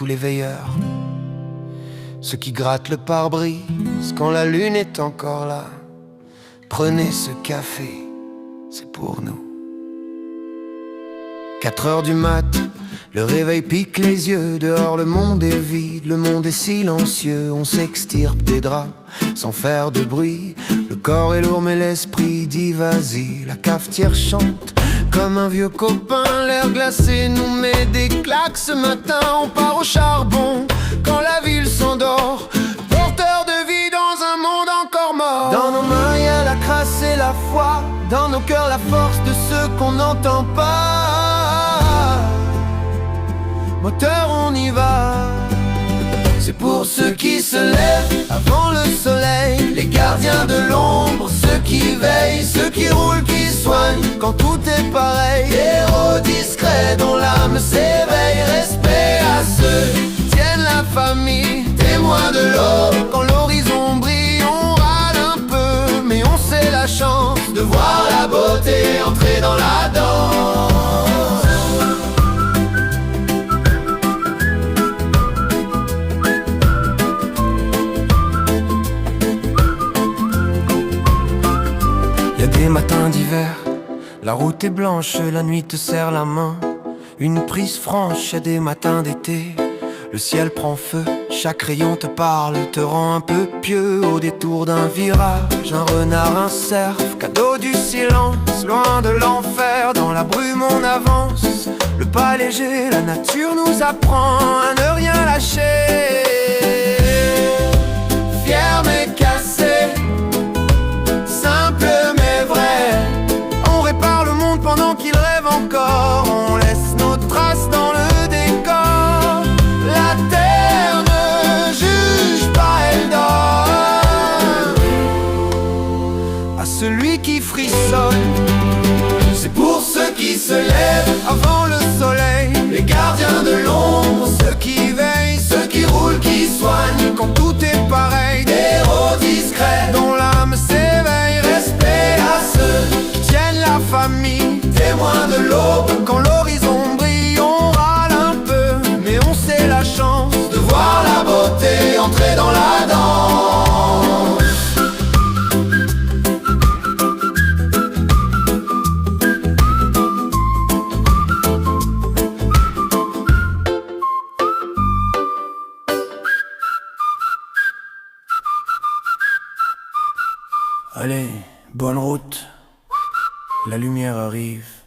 tous les veilleurs, ceux qui grattent le pare-brise quand la lune est encore là. Prenez ce café, c'est pour nous. 4 heures du mat, le réveil pique les yeux. Dehors le monde est vide, le monde est silencieux. On s'extirpe des draps sans faire de bruit. Le corps est lourd mais l'esprit dit vas-y. La cafetière chante comme un vieux copain. L'air glacé nous met des claques. Ce matin on part au charbon quand la ville s'endort. Porteur de vie dans un monde encore mort. Dans nos mains y a la crasse et la foi. Dans nos cœurs la force de ceux qu'on n'entend pas. Moteur on y va. C'est pour ceux qui se lèvent avant le soleil, les gardiens de l'ombre, ceux qui veillent, ceux qui roulent, qui soignent quand tout est pareil. Héros discrets dont l'âme s'éveille. Respect à ceux qui tiennent la famille, témoins de l'aube. Quand l'horizon brille on râle un peu, mais on sait la chance de voir la beauté entrer dans la danse. Y'a des matins d'hiver, la route est blanche, la nuit te serre la main. Une prise franche, y'a des matins d'été, le ciel prend feu, chaque rayon te parle, te rend un peu pieux. Au détour d'un virage, un renard, un cerf, cadeau du silence, loin de l'enfer. Dans la brume on avance, le pas léger, la nature nous apprend à ne rien lâcher. Fier mais cassé, simple mais vrai, on répare le monde pendant qu'il rêve encore. On laisse nos traces dans le décor. La terre ne juge pas, elle donne à celui qui frissonne. C'est pour ceux qui se lèvent avant le soleil, les gardiens de l'ombre, ceux qui veillent, ceux qui roulent, qui soignent quand tout est pareil. Des héros discrets dont l'âme s'éveille. Respect à ceux qui tiennent la famille, témoins de l'aube. Quand l'horizon brille on râle un peu, mais on sait la chance de voir la beauté entrer dans la danse. Allez, bonne route, la lumière arrive.